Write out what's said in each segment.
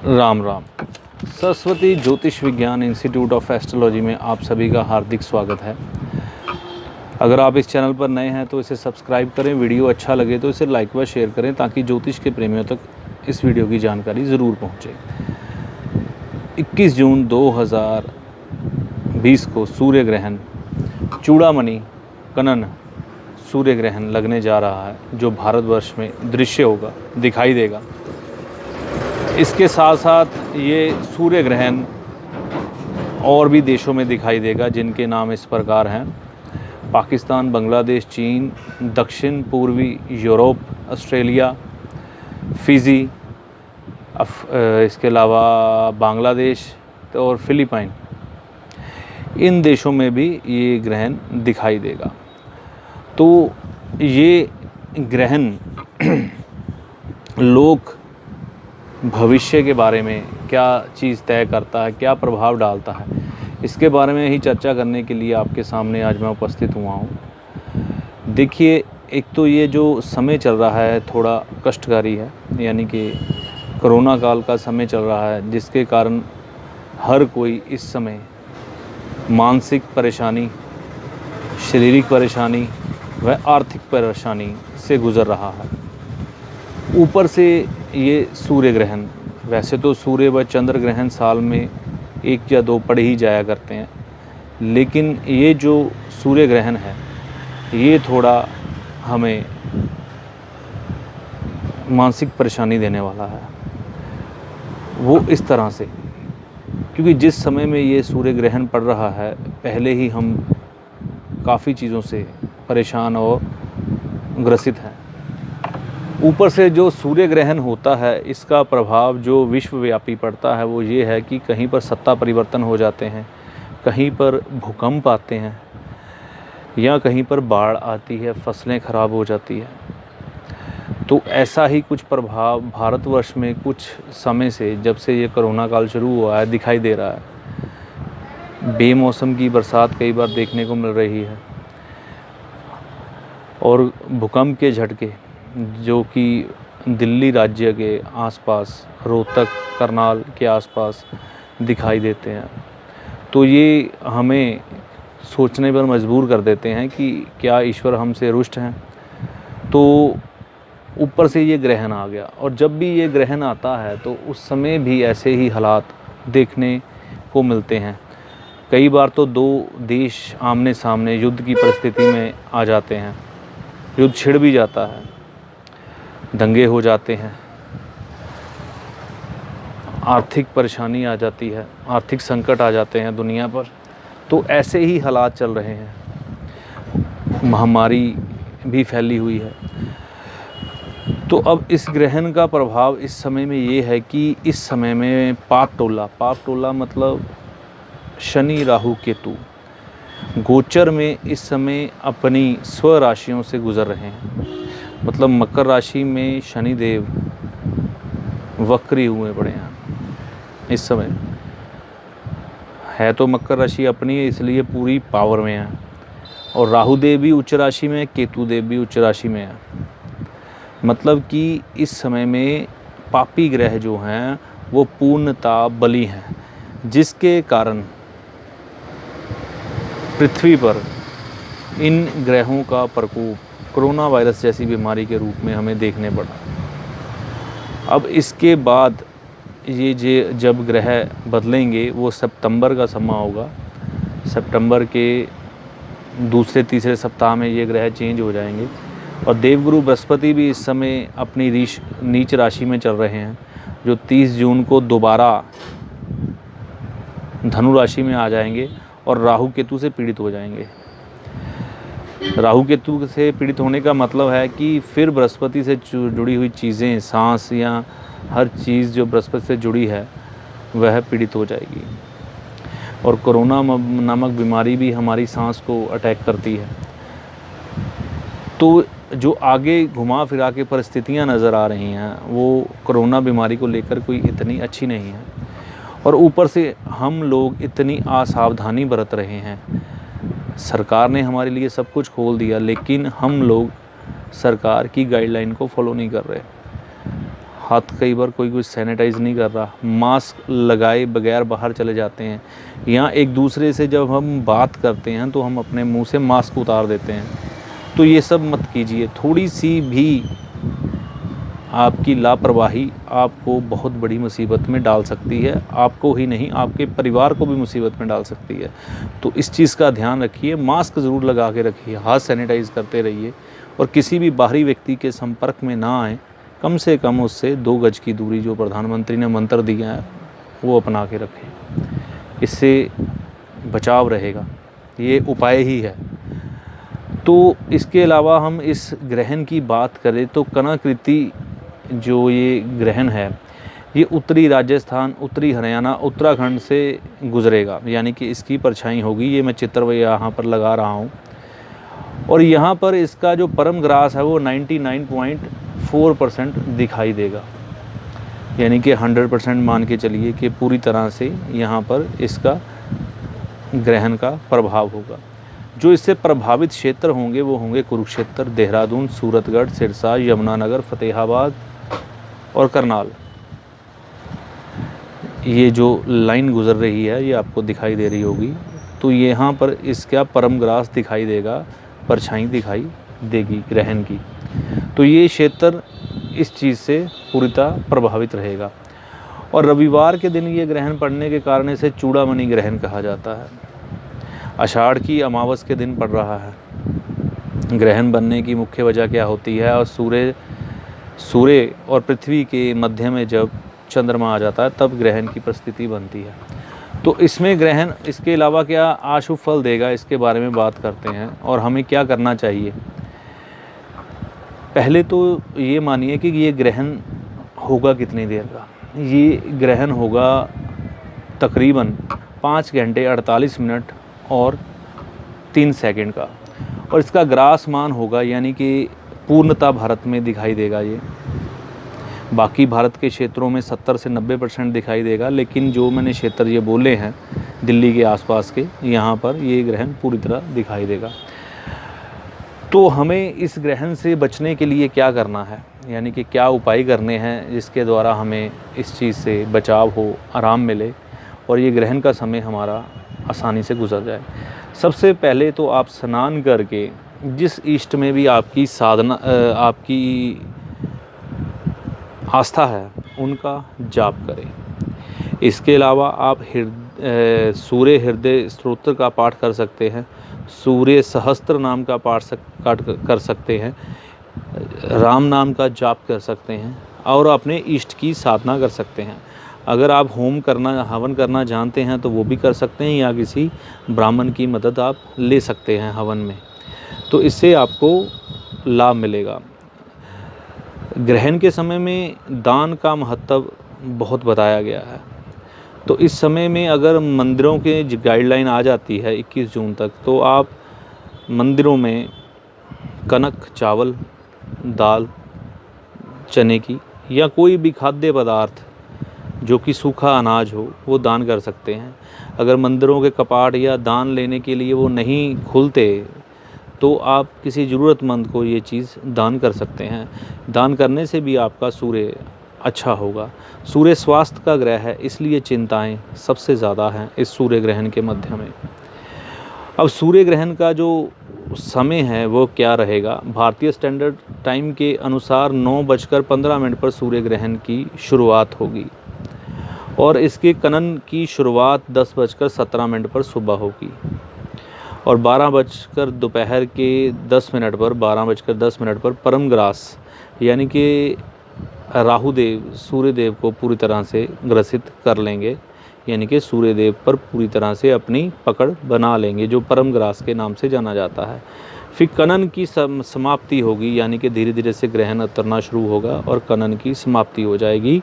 राम राम। सरस्वती ज्योतिष विज्ञान institute of astrology में आप सभी का हार्दिक स्वागत है। अगर आप इस चैनल पर नए हैं तो इसे सब्सक्राइब करें, वीडियो अच्छा लगे तो इसे लाइक व शेयर करें ताकि ज्योतिष के प्रेमियों तक इस वीडियो की जानकारी ज़रूर पहुंचे। 21 जून 2020 को सूर्य ग्रहण चूड़ामणि कनन सूर्य ग्रहण लगने जा रहा है, जो भारतवर्ष में दृश्य होगा, दिखाई देगा। इसके साथ साथ ये सूर्य ग्रहण और भी देशों में दिखाई देगा, जिनके नाम इस प्रकार हैं: पाकिस्तान, बांग्लादेश, चीन, दक्षिण पूर्वी यूरोप, ऑस्ट्रेलिया, फिजी, इसके अलावा बांग्लादेश और फिलीपाइन। इन देशों में भी ये ग्रहण दिखाई देगा। तो ये ग्रहण लोक भविष्य के बारे में क्या चीज़ तय करता है, क्या प्रभाव डालता है, इसके बारे में ही चर्चा करने के लिए आपके सामने आज मैं उपस्थित हुआ हूँ। देखिए, एक तो ये जो समय चल रहा है थोड़ा कष्टकारी है, यानी कि कोरोना काल का समय चल रहा है, जिसके कारण हर कोई इस समय मानसिक परेशानी, शारीरिक परेशानी व आर्थिक परेशानी से गुज़र रहा है। ऊपर से ये सूर्य ग्रहण, वैसे तो सूर्य व चंद्र ग्रहण साल में 1 या 2 पड़ ही जाया करते हैं, लेकिन ये जो सूर्य ग्रहण है ये थोड़ा हमें मानसिक परेशानी देने वाला है। वो इस तरह से, क्योंकि जिस समय में ये सूर्य ग्रहण पड़ रहा है, पहले ही हम काफ़ी चीज़ों से परेशान और ग्रसित हैं। ऊपर से जो सूर्य ग्रहण होता है, इसका प्रभाव जो विश्वव्यापी पड़ता है वो ये है कि कहीं पर सत्ता परिवर्तन हो जाते हैं, कहीं पर भूकंप आते हैं, या कहीं पर बाढ़ आती है, फसलें ख़राब हो जाती है। तो ऐसा ही कुछ प्रभाव भारतवर्ष में कुछ समय से, जब से ये कोरोना काल शुरू हुआ है, दिखाई दे रहा है। बेमौसम की बरसात कई बार देखने को मिल रही है, और भूकंप के झटके जो कि दिल्ली राज्य के आसपास, रोहतक, करनाल के आसपास दिखाई देते हैं। तो ये हमें सोचने पर मजबूर कर देते हैं कि क्या ईश्वर हमसे रुष्ट हैं। तो ऊपर से ये ग्रहण आ गया, और जब भी ये ग्रहण आता है तो उस समय भी ऐसे ही हालात देखने को मिलते हैं। कई बार तो 2 देश आमने सामने युद्ध की परिस्थिति में आ जाते हैं, युद्ध छिड़ भी जाता है, दंगे हो जाते हैं, आर्थिक परेशानी आ जाती है, आर्थिक संकट आ जाते हैं दुनिया पर। तो ऐसे ही हालात चल रहे हैं, महामारी भी फैली हुई है। तो अब इस ग्रहण का प्रभाव इस समय में ये है कि इस समय में पाप टोला मतलब शनि, राहु, केतु गोचर में इस समय अपनी स्वराशियों से गुजर रहे हैं। मतलब मकर राशि में शनिदेव वक्री हुए पड़े हैं इस समय। है तो मकर राशि अपनी है, इसलिए पूरी पावर में है, और राहु देव भी उच्च राशि में, केतु देव भी उच्च राशि में है। मतलब कि इस समय में पापी ग्रह जो हैं वो पूर्णतः बली हैं, जिसके कारण पृथ्वी पर इन ग्रहों का प्रकोप कोरोना वायरस जैसी बीमारी के रूप में हमें देखने पड़ा। अब इसके बाद ये जब ग्रह बदलेंगे वो सितंबर का समय होगा। सितंबर के दूसरे तीसरे सप्ताह में ये ग्रह चेंज हो जाएंगे, और देवगुरु बृहस्पति भी इस समय अपनी नीच राशि में चल रहे हैं, जो 30 जून को दोबारा धनु राशि में आ जाएंगे और राहु केतु से पीड़ित हो जाएंगे। राहु केतु से पीड़ित होने का मतलब है कि फिर बृहस्पति से जुड़ी हुई चीज़ें, सांस या हर चीज़ जो बृहस्पति से जुड़ी है वह पीड़ित हो जाएगी। और कोरोना नामक बीमारी भी हमारी सांस को अटैक करती है। तो जो आगे घुमा फिरा के परिस्थितियां नज़र आ रही हैं वो कोरोना बीमारी को लेकर कोई इतनी अच्छी नहीं है, और ऊपर से हम लोग इतनी असावधानी बरत रहे हैं। सरकार ने हमारे लिए सब कुछ खोल दिया, लेकिन हम लोग सरकार की गाइडलाइन को फॉलो नहीं कर रहे। हाथ कई बार कोई सैनिटाइज़ नहीं कर रहा, मास्क लगाए बगैर बाहर चले जाते हैं। यहाँ एक दूसरे से जब हम बात करते हैं तो हम अपने मुंह से मास्क उतार देते हैं। तो ये सब मत कीजिए। थोड़ी सी भी आपकी लापरवाही आपको बहुत बड़ी मुसीबत में डाल सकती है, आपको ही नहीं आपके परिवार को भी मुसीबत में डाल सकती है। तो इस चीज़ का ध्यान रखिए, मास्क ज़रूर लगा के रखिए, हाथ सैनिटाइज़ करते रहिए और किसी भी बाहरी व्यक्ति के संपर्क में ना आएँ। कम से कम उससे 2 गज की दूरी जो प्रधानमंत्री ने मंत्र दिया है वो अपना के रखें, इससे बचाव रहेगा, ये उपाय ही है। तो इसके अलावा हम इस ग्रहण की बात करें तो कनकृति जो ये ग्रहण है ये उत्तरी राजस्थान, उत्तरी हरियाणा, उत्तराखंड से गुजरेगा, यानी कि इसकी परछाई होगी। ये मैं चित्र यहाँ पर लगा रहा हूँ और यहाँ पर इसका जो परम ग्रास है वो 99.4% दिखाई देगा, यानी कि 100% मान के चलिए कि पूरी तरह से यहाँ पर इसका ग्रहण का प्रभाव होगा। जो इससे प्रभावित क्षेत्र होंगे वो होंगे कुरुक्षेत्र, देहरादून, सूरतगढ़, सिरसा, यमुनानगर, फतेहाबाद और करनाल। ये जो लाइन गुजर रही है ये आपको दिखाई दे रही होगी। तो यहाँ पर इसका परम ग्रास दिखाई देगा, परछाई दिखाई देगी ग्रहण की। तो ये क्षेत्र इस चीज़ से पूरीतः प्रभावित रहेगा। और रविवार के दिन ये ग्रहण पड़ने के कारण इसे चूड़ामणि ग्रहण कहा जाता है। आषाढ़ की अमावस के दिन पड़ रहा है। ग्रहण बनने की मुख्य वजह क्या होती है? और सूर्य और पृथ्वी के मध्य में जब चंद्रमा आ जाता है तब ग्रहण की परिस्थिति बनती है। तो इसमें ग्रहण इसके अलावा क्या अशुभ फल देगा, इसके बारे में बात करते हैं और हमें क्या करना चाहिए। पहले तो ये मानिए कि ये ग्रहण होगा कितनी देर का। ये ग्रहण होगा तकरीबन 5 घंटे 48 मिनट और 3 सेकंड का, और इसका ग्रास मान होगा, यानी कि पूर्णतः भारत में दिखाई देगा। ये बाकी भारत के क्षेत्रों में 70 से 90% दिखाई देगा, लेकिन जो मैंने क्षेत्र ये बोले हैं दिल्ली के आसपास के, यहाँ पर ये ग्रहण पूरी तरह दिखाई देगा। तो हमें इस ग्रहण से बचने के लिए क्या करना है, यानी कि क्या उपाय करने हैं जिसके द्वारा हमें इस चीज़ से बचाव हो, आराम मिले और ये ग्रहण का समय हमारा आसानी से गुजर जाए। सबसे पहले तो आप स्नान करके जिस इष्ट में भी आपकी साधना आपकी आस्था है उनका जाप करें। इसके अलावा आप सूर्य हृदय स्तोत्र का पाठ कर सकते हैं, सूर्य सहस्त्र नाम का पाठ कर सकते हैं, राम नाम का जाप कर सकते हैं और अपने इष्ट की साधना कर सकते हैं। अगर आप होम करना, हवन करना जानते हैं तो वो भी कर सकते हैं, या किसी ब्राह्मण की मदद आप ले सकते हैं हवन में, तो इससे आपको लाभ मिलेगा। ग्रहण के समय में दान का महत्व बहुत बताया गया है। तो इस समय में अगर मंदिरों के गाइडलाइन आ जाती है 21 जून तक, तो आप मंदिरों में कनक, चावल, दाल, चने की या कोई भी खाद्य पदार्थ जो कि सूखा अनाज हो वो दान कर सकते हैं। अगर मंदिरों के कपाट या दान लेने के लिए वो नहीं खुलते तो आप किसी ज़रूरतमंद को ये चीज़ दान कर सकते हैं। दान करने से भी आपका सूर्य अच्छा होगा। सूर्य स्वास्थ्य का ग्रह है, इसलिए चिंताएं सबसे ज़्यादा हैं इस सूर्य ग्रहण के मध्य में। अब सूर्य ग्रहण का जो समय है वो क्या रहेगा? भारतीय स्टैंडर्ड टाइम के अनुसार 9:15 पर सूर्य ग्रहण की शुरुआत होगी और इसके कनन की शुरुआत 10:17 पर सुबह होगी और 12 दोपहर के 10 मिनट पर 12:10 पर परम ग्रास, यानी कि राहु देव सूर्य देव को पूरी तरह से ग्रसित कर लेंगे, यानी कि सूर्य देव पर पूरी तरह से अपनी पकड़ बना लेंगे, जो परम ग्रास के नाम से जाना जाता है। फिर कनन की समाप्ति होगी, यानी कि धीरे धीरे से ग्रहण उतरना शुरू होगा और कनन की समाप्ति हो जाएगी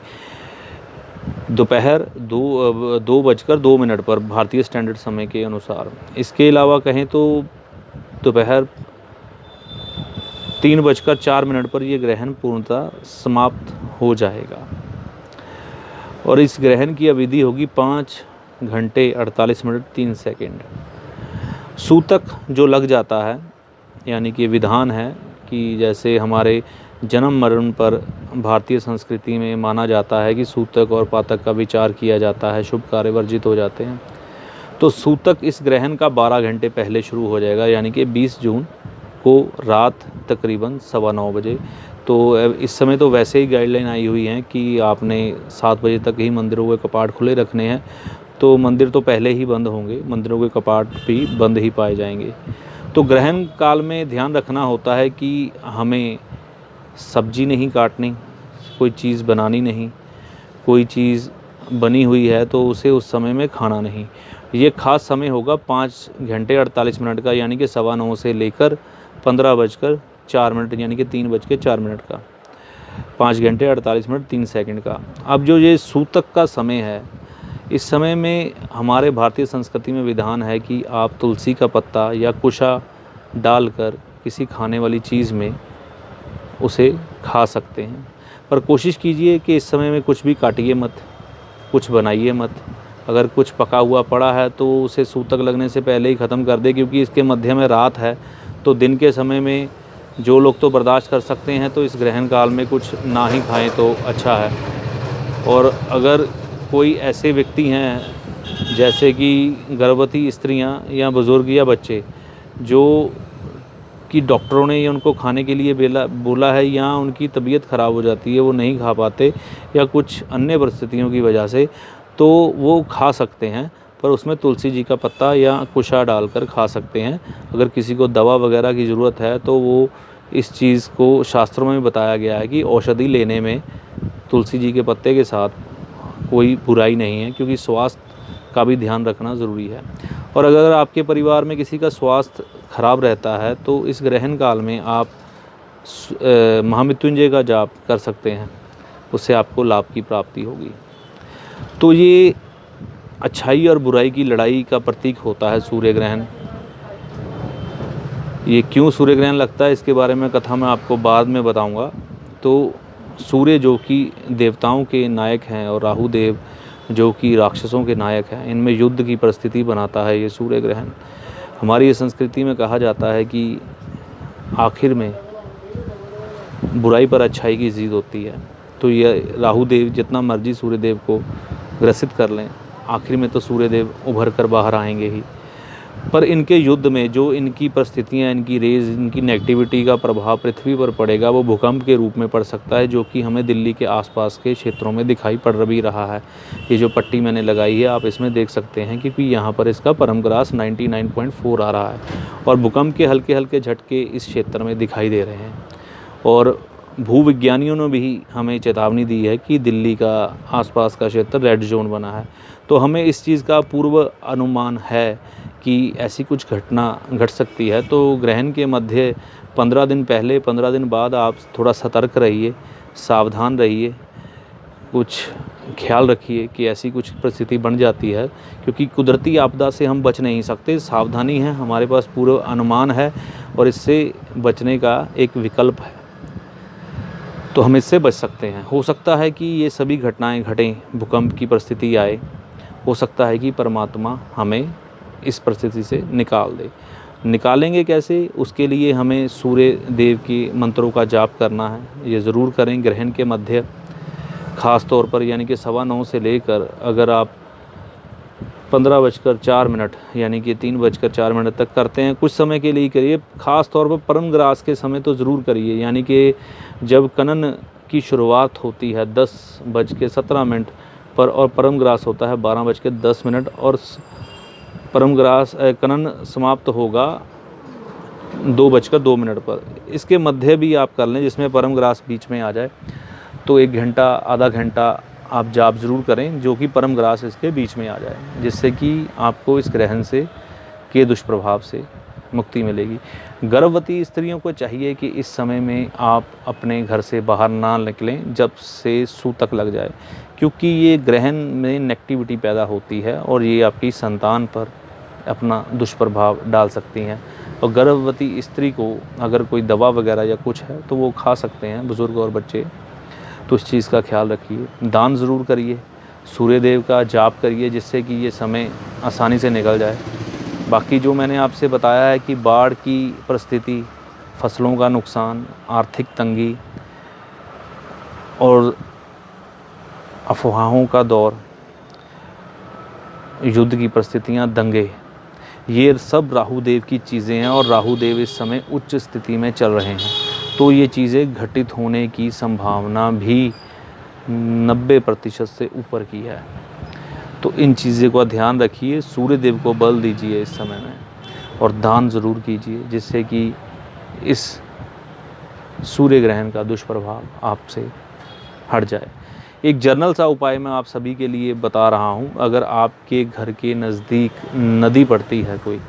दोपहर 2:02 पर भारतीय स्टैंडर्ड समय के अनुसार। इसके अलावा कहें तो दोपहर 3:04 पर यह ग्रहण पूर्णतः समाप्त हो जाएगा और इस ग्रहण की अवधि होगी 5 घंटे 48 मिनट 3 सेकंड। सूतक जो लग जाता है, यानी कि विधान है कि जैसे हमारे जन्म मरण पर भारतीय संस्कृति में माना जाता है कि सूतक और पातक का विचार किया जाता है, शुभ कार्य वर्जित हो जाते हैं। तो सूतक इस ग्रहण का 12 घंटे पहले शुरू हो जाएगा, यानी कि 20 जून को रात तकरीबन 9:15 बजे। तो इस समय तो वैसे ही गाइडलाइन आई हुई हैं कि आपने 7 बजे तक ही मंदिरों के कपाट खुले रखने हैं, तो मंदिर तो पहले ही बंद होंगे, मंदिरों के कपाट भी बंद ही पाए जाएंगे। तो ग्रहण काल में ध्यान रखना होता है कि हमें सब्जी नहीं काटनी, कोई चीज़ बनानी नहीं, कोई चीज़ बनी हुई है तो उसे उस समय में खाना नहीं। ये ख़ास समय होगा 5 घंटे 48 मिनट का, यानी कि 9:15 से लेकर 15:04 यानी कि 3:04 का, 5 घंटे 48 मिनट 3 सेकंड का। अब जो ये सूतक का समय है, इस समय में हमारे भारतीय संस्कृति में विधान है कि आप तुलसी का पत्ता या कुशा डालकर किसी खाने वाली चीज़ में उसे खा सकते हैं। पर कोशिश कीजिए कि इस समय में कुछ भी काटिए मत, कुछ बनाइए मत। अगर कुछ पका हुआ पड़ा है तो उसे सूतक लगने से पहले ही ख़त्म कर दें, क्योंकि इसके मध्य में रात है। तो दिन के समय में जो लोग तो बर्दाश्त कर सकते हैं, तो इस ग्रहण काल में कुछ ना ही खाएं तो अच्छा है। और अगर कोई ऐसे व्यक्ति हैं जैसे कि गर्भवती स्त्रियां या बुज़ुर्ग या बच्चे, जो कि डॉक्टरों ने ये उनको खाने के लिए बोला है, या उनकी तबीयत ख़राब हो जाती है, वो नहीं खा पाते या कुछ अन्य परिस्थितियों की वजह से, तो वो खा सकते हैं। पर उसमें तुलसी जी का पत्ता या कुशा डालकर खा सकते हैं। अगर किसी को दवा वगैरह की ज़रूरत है तो वो इस चीज़ को शास्त्रों में बताया गया है कि औषधि लेने में तुलसी जी के पत्ते के साथ कोई बुराई नहीं है, क्योंकि स्वास्थ्य का भी ध्यान रखना ज़रूरी है। और अगर आपके परिवार में किसी का स्वास्थ्य खराब रहता है तो इस ग्रहण काल में आप महामृत्युंजय का जाप कर सकते हैं, उससे आपको लाभ की प्राप्ति होगी। तो ये अच्छाई और बुराई की लड़ाई का प्रतीक होता है सूर्य ग्रहण। ये क्यों सूर्य ग्रहण लगता है, इसके बारे में कथा मैं आपको बाद में बताऊंगा। तो सूर्य जो कि देवताओं के नायक हैं और राहु देव जो कि राक्षसों के नायक हैं, इनमें युद्ध की परिस्थिति बनाता है ये सूर्य ग्रहण। हमारी ये संस्कृति में कहा जाता है कि आखिर में बुराई पर अच्छाई की जीत होती है। तो ये राहु देव जितना मर्जी सूर्य देव को ग्रसित कर लें, आखिर में तो सूर्य देव उभर कर बाहर आएंगे ही। पर इनके युद्ध में जो इनकी परिस्थितियाँ, इनकी रेज, इनकी नेगेटिविटी का प्रभाव पृथ्वी पर पड़ेगा, वो भूकंप के रूप में पड़ सकता है, जो कि हमें दिल्ली के आसपास के क्षेत्रों में दिखाई पड़ भी रहा है। ये जो पट्टी मैंने लगाई है आप इसमें देख सकते हैं, क्योंकि यहाँ पर इसका परमग्रास 99.4 आ रहा है और भूकंप के हल्के हल्के झटके इस क्षेत्र में दिखाई दे रहे हैं। और भूविज्ञानियों ने भी हमें चेतावनी दी है कि दिल्ली का आसपास का क्षेत्र रेड जोन बना है। तो हमें इस चीज़ का पूर्व अनुमान है कि ऐसी कुछ घटना घट सकती है। तो ग्रहण के मध्य 15 दिन पहले, 15 दिन बाद आप थोड़ा सतर्क रहिए, सावधान रहिए, कुछ ख्याल रखिए कि ऐसी कुछ परिस्थिति बन जाती है, क्योंकि कुदरती आपदा से हम बच नहीं सकते। सावधानी है, हमारे पास पूर्व अनुमान है और इससे बचने का एक विकल्प है, तो हम इससे बच सकते हैं। हो सकता है कि ये सभी घटनाएं घटें, भूकंप की परिस्थिति आए, हो सकता है कि परमात्मा हमें इस परिस्थिति से निकाल दे। निकालेंगे कैसे, उसके लिए हमें सूर्य देव के मंत्रों का जाप करना है। ये ज़रूर करें ग्रहण के मध्य, ख़ास तौर पर, यानी कि 9:15 से लेकर अगर आप 15:04 यानी कि 3:04 तक करते हैं, कुछ समय के लिए करिए। ख़ास तौर पर परमग्रास के समय तो ज़रूर करिए, यानी कि जब कनन की शुरुआत होती है 10:17 पर और परमग्रास होता है 12:10 और परमग्रास कनन समाप्त होगा 2:02 पर। इसके मध्य भी आप कर लें जिसमें परमग्रास बीच में आ जाए, तो 1 घंटा आधा घंटा आप जाप ज़रूर करें जो कि परमग्रास इसके बीच में आ जाए, जिससे कि आपको इस ग्रहण से के दुष्प्रभाव से मुक्ति मिलेगी। गर्भवती स्त्रियों को चाहिए कि इस समय में आप अपने घर से बाहर ना निकलें जब से सूतक लग जाए, क्योंकि ये ग्रहण में नेगेटिविटी पैदा होती है और ये आपकी संतान पर अपना दुष्प्रभाव डाल सकती हैं। और गर्भवती स्त्री को अगर कोई दवा वगैरह या कुछ है तो वो खा सकते हैं, बुज़ुर्ग और बच्चे। तो इस चीज़ का ख्याल रखिए। दान ज़रूर करिए, सूर्यदेव का जाप करिए, जिससे कि ये समय आसानी से निकल जाए। बाकी जो मैंने आपसे बताया है कि बाढ़ की परिस्थिति, फसलों का नुकसान, आर्थिक तंगी, और अफवाहों का दौर, युद्ध की परिस्थितियाँ, दंगे, ये सब राहु देव की चीज़ें हैं और राहु देव इस समय उच्च स्थिति में चल रहे हैं। तो ये चीज़ें घटित होने की संभावना भी 90% से ऊपर की है। तो इन चीज़ों का ध्यान रखिए, सूर्य देव को बल दीजिए इस समय में और दान ज़रूर कीजिए, जिससे कि इस सूर्य ग्रहण का दुष्प्रभाव आपसे हट जाए। एक जनरल सा उपाय मैं आप सभी के लिए बता रहा हूँ। अगर आपके घर के नज़दीक नदी पड़ती है कोई,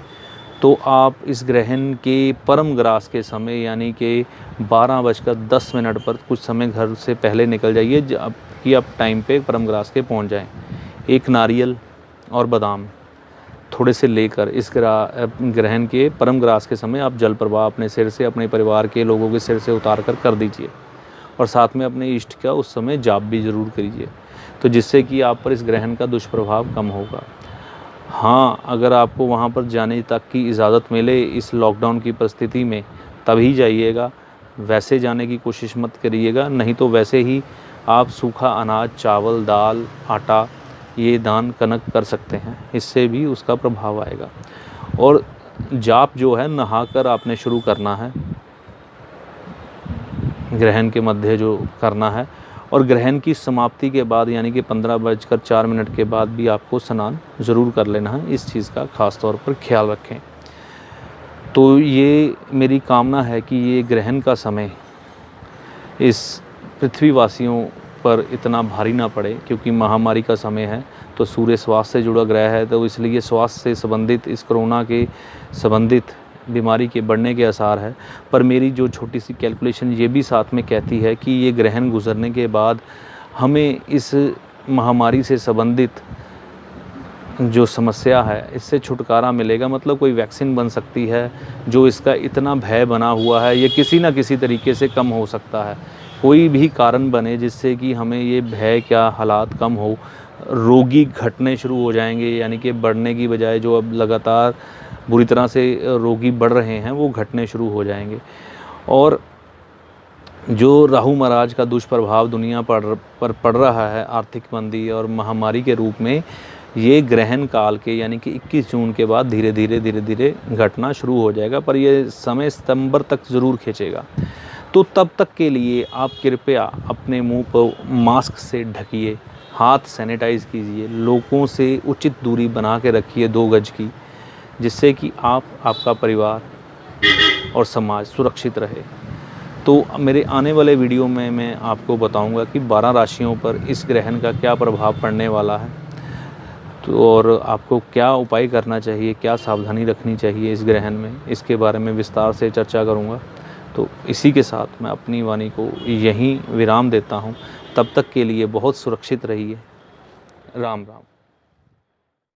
तो आप इस ग्रहण के परम ग्रास के समय यानी कि 12:10 पर कुछ समय घर से पहले निकल जाइए, जबकि आप टाइम पे परम ग्रास के पहुँच जाएं। एक नारियल और बादाम थोड़े से लेकर इस ग्रहण के परम ग्रास के समय आप जल प्रवाह अपने सिर से, अपने परिवार के लोगों के सिर से उतार कर दीजिए और साथ में अपने इष्ट का उस समय जाप भी ज़रूर करिए, तो जिससे कि आप पर इस ग्रहण का दुष्प्रभाव कम होगा। हाँ, अगर आपको वहाँ पर जाने तक की इजाज़त मिले इस लॉकडाउन की परिस्थिति में, तभी जाइएगा। वैसे जाने की कोशिश मत करिएगा, नहीं तो वैसे ही आप सूखा अनाज, चावल, दाल, आटा ये दान कनक कर सकते हैं, इससे भी उसका प्रभाव आएगा। और जाप जो है नहाकर आपने शुरू करना है, ग्रहण के मध्य जो करना है, और ग्रहण की समाप्ति के बाद यानी कि 15:04 के बाद भी आपको स्नान ज़रूर कर लेना है। इस चीज़ का ख़ास तौर पर ख्याल रखें। तो ये मेरी कामना है कि ये ग्रहण का समय इस पृथ्वीवासियों पर इतना भारी ना पड़े, क्योंकि महामारी का समय है। तो सूर्य स्वास्थ्य से जुड़ा ग्रह है, तो इसलिए स्वास्थ्य से संबंधित, इस कोरोना के संबंधित बीमारी के बढ़ने के आसार है। पर मेरी जो छोटी सी कैलकुलेशन ये भी साथ में कहती है कि ये ग्रहण गुजरने के बाद हमें इस महामारी से संबंधित जो समस्या है इससे छुटकारा मिलेगा। मतलब कोई वैक्सीन बन सकती है, जो इसका इतना भय बना हुआ है ये किसी ना किसी तरीके से कम हो सकता है। कोई भी कारण बने जिससे कि हमें ये भय क्या हालात कम हो, रोगी घटने शुरू हो जाएंगे, यानी कि बढ़ने की बजाय जो अब लगातार बुरी तरह से रोगी बढ़ रहे हैं वो घटने शुरू हो जाएंगे। और जो राहु महाराज का दुष्प्रभाव दुनिया पर पड़ रहा है, आर्थिक मंदी और महामारी के रूप में, ये ग्रहण काल के यानी कि 21 जून के बाद धीरे धीरे घटना शुरू हो जाएगा। पर ये समय सितंबर तक ज़रूर खींचेगा। तो तब तक के लिए आप कृपया अपने मुंह को मास्क से ढकिए, हाथ सैनिटाइज़ कीजिए, लोगों से उचित दूरी बना के रखिए 2 गज की, जिससे कि आप, आपका परिवार और समाज सुरक्षित रहे। तो मेरे आने वाले वीडियो में मैं आपको बताऊंगा कि 12 राशियों पर इस ग्रहण का क्या प्रभाव पड़ने वाला है, तो और आपको क्या उपाय करना चाहिए, क्या सावधानी रखनी चाहिए इस ग्रहण में, इसके बारे में विस्तार से चर्चा करूंगा। तो इसी के साथ मैं अपनी वाणी को यहीं विराम देता हूं। तब तक के लिए बहुत सुरक्षित रहिए। राम राम।